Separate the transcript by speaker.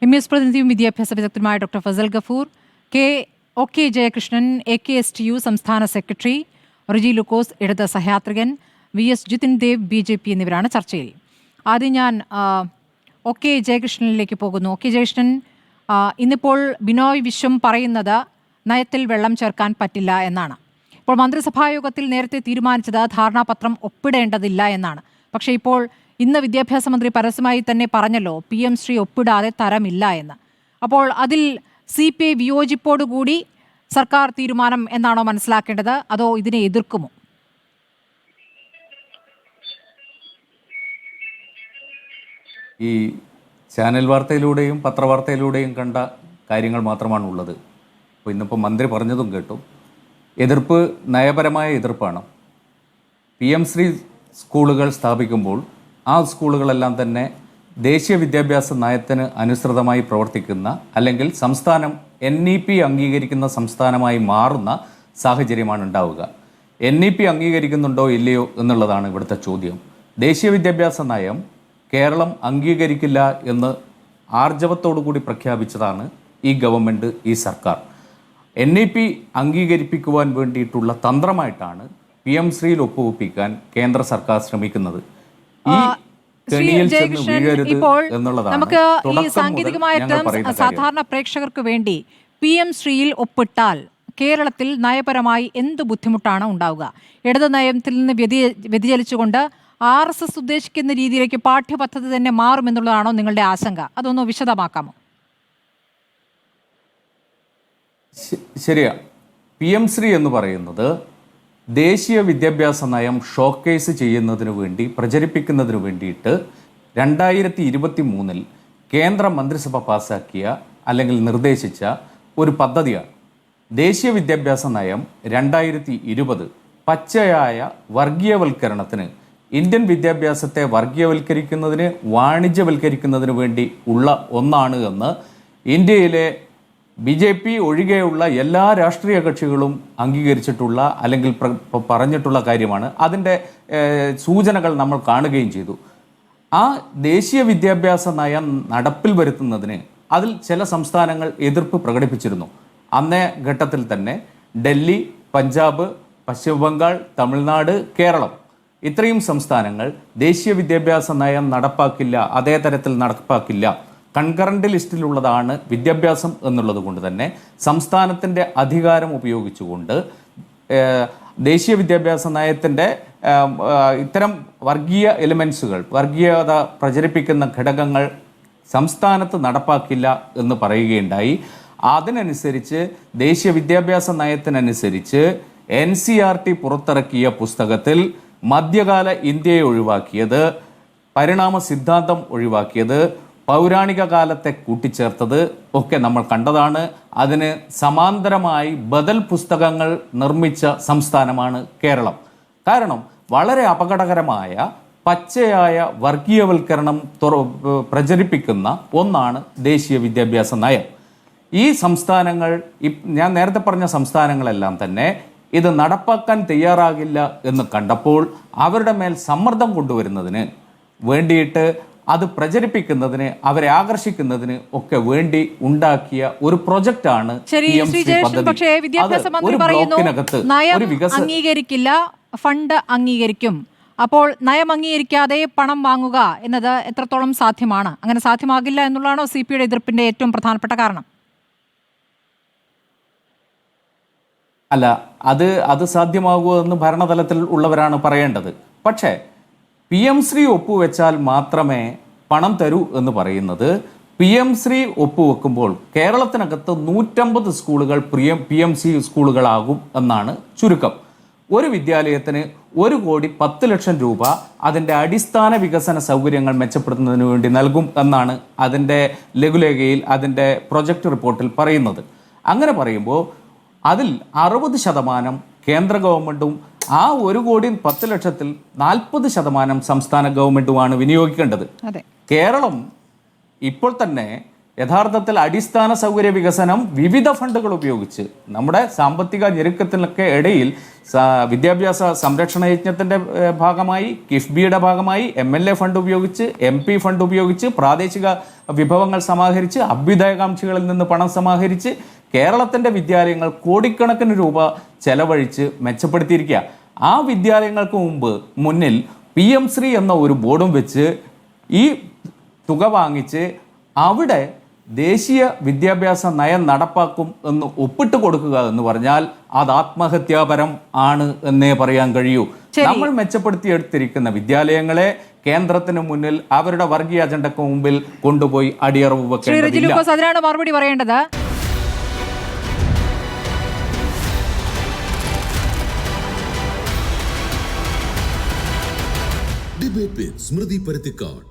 Speaker 1: MS പ്രതിനിധിയും വിദ്യാഭ്യാസ വിദഗ്ധനുമായ doctor Fasal Gafoor, ഒ.കെ. Jayakrishnan, AKSTU സംസ്ഥാന secretary, Riji ലൂക്കോസ് ഇടത് സഹയാത്രികൻ, VS ജിതിൻ ദേവ് BJP എന്നിവരാണ് ചർച്ചയിൽ. ആദ്യം ഞാൻ ഒ.കെ. ജയകൃഷ്ണനിലേക്ക് പോകുന്നു. ഒ.കെ. ജയകൃഷ്ണൻ, ഇന്നിപ്പോൾ ബിനോയ് വിശ്വം പറയുന്നത് നയത്തിൽ വെള്ളം ചേർക്കാൻ പറ്റില്ല എന്നാണ്. ഇപ്പോൾ മന്ത്രിസഭായോഗത്തിൽ നേരത്തെ തീരുമാനിച്ചത് ധാരണാപത്രം ഒപ്പിടേണ്ടതില്ല എന്നാണ്. പക്ഷേ ഇപ്പോൾ ഇന്ന് വിദ്യാഭ്യാസ മന്ത്രി പരസ്യമായി തന്നെ പറഞ്ഞല്ലോ PM ശ്രീ ഒപ്പിടാതെ തരമില്ല എന്ന്. അപ്പോൾ അതിൽ CPI വിയോജിപ്പോടുകൂടി സർക്കാർ തീരുമാനം എന്നാണോ മനസ്സിലാക്കേണ്ടത്, അതോ ഇതിനെ എതിർക്കുമോ?
Speaker 2: ഈ ചാനൽ വാർത്തയിലൂടെയും പത്രവാർത്തയിലൂടെയും കണ്ട കാര്യങ്ങൾ മാത്രമാണുള്ളത്. അപ്പോൾ ഇന്നിപ്പോൾ മന്ത്രി പറഞ്ഞതും കേട്ടു. എതിർപ്പ് നയപരമായ എതിർപ്പാണ്. PM ശ്രീ സ്കൂളുകൾ സ്ഥാപിക്കുമ്പോൾ ആ സ്കൂളുകളെല്ലാം തന്നെ ദേശീയ വിദ്യാഭ്യാസ നയത്തിന് അനുസൃതമായി പ്രവർത്തിക്കുന്ന അല്ലെങ്കിൽ സംസ്ഥാനം NEP അംഗീകരിക്കുന്ന സംസ്ഥാനമായി മാറുന്ന സാഹചര്യമാണ് ഉണ്ടാവുക. NEP അംഗീകരിക്കുന്നുണ്ടോ ഇല്ലയോ എന്നുള്ളതാണ് ഇവിടുത്തെ ചോദ്യം. ദേശീയ വിദ്യാഭ്യാസ നയം കേരളം അംഗീകരിക്കില്ല എന്ന് ആർജവത്തോടു കൂടി പ്രഖ്യാപിച്ചതാണ് ഈ ഗവൺമെൻറ്, ഈ സർക്കാർ. NEP അംഗീകരിപ്പിക്കുവാൻ വേണ്ടിയിട്ടുള്ള തന്ത്രമായിട്ടാണ് PM ശ്രീയിൽ ഒപ്പുവെപ്പിക്കാൻ കേന്ദ്ര സർക്കാർ ശ്രമിക്കുന്നത്. ഈ
Speaker 1: ഇപ്പോൾ നമുക്ക് ഈ സാങ്കേതികമായ ടേംസ് സാധാരണ പ്രേക്ഷകർക്ക് വേണ്ടി PM ശ്രീയിൽ ഒപ്പിട്ടാൽ കേരളത്തിൽ നയപരമായി എന്ത് ബുദ്ധിമുട്ടാണ് ഉണ്ടാവുക? ഇടത് നയത്തിൽ നിന്ന് വ്യതിചലിച്ചുകൊണ്ട് RSS ഉദ്ദേശിക്കുന്ന രീതിയിലേക്ക് പാഠ്യപദ്ധതി തന്നെ മാറുമെന്നുള്ളതാണോ നിങ്ങളുടെ ആശങ്ക? അതൊന്ന് വിശദമാക്കാമോ?
Speaker 2: ശരിയാ. PM ശ്രീ എന്ന് പറയുന്നത് ദേശീയ വിദ്യാഭ്യാസ നയം ഷോക്കേസ് ചെയ്യുന്നതിനു വേണ്ടി, പ്രചരിപ്പിക്കുന്നതിനു വേണ്ടിയിട്ട് 2023 കേന്ദ്ര മന്ത്രിസഭ പാസാക്കിയ അല്ലെങ്കിൽ നിർദ്ദേശിച്ച ഒരു പദ്ധതിയാണ്. ദേശീയ വിദ്യാഭ്യാസ നയം 2020 പച്ചയായ വർഗീയവൽക്കരണത്തിന്, ഇന്ത്യൻ വിദ്യാഭ്യാസത്തെ വർഗീയവൽക്കരിക്കുന്നതിന്, വാണിജ്യവൽക്കരിക്കുന്നതിന് വേണ്ടി ഉള്ള ഒന്നാണ് എന്ന് ഇന്ത്യയിലെ BJP ഒഴികെയുള്ള എല്ലാ രാഷ്ട്രീയ കക്ഷികളും അംഗീകരിച്ചിട്ടുള്ള അല്ലെങ്കിൽ പറഞ്ഞിട്ടുള്ള കാര്യമാണ്. അതിൻ്റെ സൂചനകൾ നമ്മൾ കാണുകയും ചെയ്തു. ആ ദേശീയ വിദ്യാഭ്യാസ നയം നടപ്പിൽ വരുത്തുന്നതിന് അതിൽ ചില സംസ്ഥാനങ്ങൾ എതിർപ്പ് പ്രകടിപ്പിച്ചിരുന്നു. അന്നേ ഘട്ടത്തിൽ തന്നെ ഡൽഹി, പഞ്ചാബ്, പശ്ചിമ ബംഗാൾ, തമിഴ്നാട്, കേരളം ഇത്രയും സംസ്ഥാനങ്ങൾ ദേശീയ വിദ്യാഭ്യാസ നയം നടപ്പാക്കില്ല, അതേ തരത്തിൽ നടപ്പാക്കില്ല, കൺകറന്റ് ലിസ്റ്റിലുള്ളതാണ് വിദ്യാഭ്യാസം എന്നുള്ളത് കൊണ്ട് തന്നെ സംസ്ഥാനത്തിൻ്റെ അധികാരം ഉപയോഗിച്ചുകൊണ്ട് ദേശീയ വിദ്യാഭ്യാസ നയത്തിൻ്റെ ഇത്തരം വർഗീയ എലിമെൻസുകൾ, വർഗീയത പ്രചരിപ്പിക്കുന്ന ഘടകങ്ങൾ സംസ്ഥാനത്ത് നടപ്പാക്കില്ല എന്ന് പറയുകയുണ്ടായി. അതിനനുസരിച്ച് ദേശീയ വിദ്യാഭ്യാസ നയത്തിനനുസരിച്ച് NCERT പുറത്തിറക്കിയ പുസ്തകത്തിൽ മധ്യകാല ഇന്ത്യയെ ഒഴിവാക്കിയത്, പരിണാമ സിദ്ധാന്തം ഒഴിവാക്കിയത്, പൗരാണിക കാലത്തെ കൂട്ടിച്ചേർത്തത് ഒക്കെ നമ്മൾ കണ്ടതാണ്. അതിന് സമാന്തരമായി ബദൽ പുസ്തകങ്ങൾ നിർമ്മിച്ച സംസ്ഥാനമാണ് കേരളം. കാരണം വളരെ അപകടകരമായ പച്ചയായ വർഗീയവൽക്കരണം പ്രചരിപ്പിക്കുന്ന ഒന്നാണ് ദേശീയ വിദ്യാഭ്യാസ നയം. ഈ സംസ്ഥാനങ്ങൾ, ഞാൻ നേരത്തെ പറഞ്ഞ സംസ്ഥാനങ്ങളെല്ലാം തന്നെ ഇത് നടപ്പാക്കാൻ തയ്യാറാകില്ല എന്ന് കണ്ടപ്പോൾ അവരുടെ മേൽ സമ്മർദ്ദം കൊണ്ടുവരുന്നതിന് വേണ്ടിയിട്ട്, അത് പ്രചരിപ്പിക്കുന്നതിന്, അവരെ ആകർഷിക്കുന്നതിന് ഒക്കെ വേണ്ടി ഉണ്ടാക്കിയ ഒരു പ്രൊജക്റ്റാണ്
Speaker 1: പക്ഷേ വിദ്യാഭ്യാസ മന്ത്രി പറയുന്നു നയം അംഗീകരിക്കില്ല, ഫണ്ട് അംഗീകരിക്കും. അപ്പോൾ നയം അംഗീകരിക്കാതെ പണം വാങ്ങുക എന്നത് എത്രത്തോളം സാധ്യമാണ്? അങ്ങനെ സാധ്യമാകില്ല എന്നുള്ളതാണോ CPIയുടെ എതിർപ്പിന്റെ ഏറ്റവും പ്രധാനപ്പെട്ട കാരണം?
Speaker 2: അല്ല, അത് സാധ്യമാകുമോ എന്ന് ഭരണതലത്തിൽ ഉള്ളവരാണ് പറയേണ്ടത്. പക്ഷേ PM ശ്രീ ഒപ്പുവെച്ചാൽ മാത്രമേ പണം തരൂ എന്ന് പറയുന്നത്, PM ശ്രീ ഒപ്പുവെക്കുമ്പോൾ കേരളത്തിനകത്ത് 150 സ്കൂളുകൾ PM ശ്രീ സ്കൂളുകളാകും എന്നാണ് ചുരുക്കം. ഒരു വിദ്യാലയത്തിന് 1,10,00,000 രൂപ അതിൻ്റെ അടിസ്ഥാന വികസന സൗകര്യങ്ങൾ മെച്ചപ്പെടുത്തുന്നതിന് വേണ്ടി നൽകും എന്നാണ് അതിൻ്റെ ലഘുലേഖയിൽ, അതിൻ്റെ പ്രൊജക്ട് റിപ്പോർട്ടിൽ പറയുന്നത്. അങ്ങനെ പറയുമ്പോൾ അതിൽ 60% കേന്ദ്ര ഗവൺമെൻറ്റും ആ 1,10,00,000-ൽ 40% സംസ്ഥാന ഗവൺമെൻറ്റുമാണ് വിനിയോഗിക്കേണ്ടത്. കേരളം ഇപ്പോൾ തന്നെ യഥാർത്ഥത്തിൽ അടിസ്ഥാന സൗകര്യ വികസനം വിവിധ ഫണ്ടുകൾ ഉപയോഗിച്ച് നമ്മുടെ സാമ്പത്തിക ഞെരുക്കത്തിനൊക്കെ ഇടയിൽ വിദ്യാഭ്യാസ സംരക്ഷണ യജ്ഞത്തിൻ്റെ ഭാഗമായി കിഫ്ബിയുടെ ഭാഗമായി MLA ഫണ്ട് ഉപയോഗിച്ച് MP ഫണ്ട് ഉപയോഗിച്ച് പ്രാദേശിക വിഭവങ്ങൾ സമാഹരിച്ച് അഭ്യുദയകാംക്ഷികളിൽ നിന്ന് പണം സമാഹരിച്ച് കേരളത്തിൻ്റെ വിദ്യാലയങ്ങൾ കോടിക്കണക്കിന് രൂപ ചെലവഴിച്ച് മെച്ചപ്പെടുത്തിയിരിക്കുക. ആ വിദ്യാലയങ്ങൾക്ക് മുന്നിൽ PM ശ്രീ എന്ന ഒരു ബോർഡും വെച്ച് ഈ തുക വാങ്ങിച്ച് അവിടെ ദേശീയ വിദ്യാഭ്യാസ നയം നടപ്പാക്കും എന്ന് ഒപ്പിട്ട് കൊടുക്കുക എന്ന് പറഞ്ഞാൽ അത് ആത്മഹത്യാപരം ആണ് എന്നേ പറയാൻ കഴിയൂ. നമ്മൾ മെച്ചപ്പെടുത്തിയെടുത്തിരിക്കുന്ന വിദ്യാലയങ്ങളെ കേന്ദ്രത്തിന് മുന്നിൽ അവരുടെ വർഗീയ അജണ്ടക്ക് മുമ്പിൽ കൊണ്ടുപോയി അടിയറവ് വെക്കേണ്ടതില്ല.
Speaker 1: അതിനാണ് മറുപടി പറയേണ്ടത്.
Speaker 3: ഡിബേറ്റ് വിത്ത് സ്മൃതി പരുത്തിക്കാട്.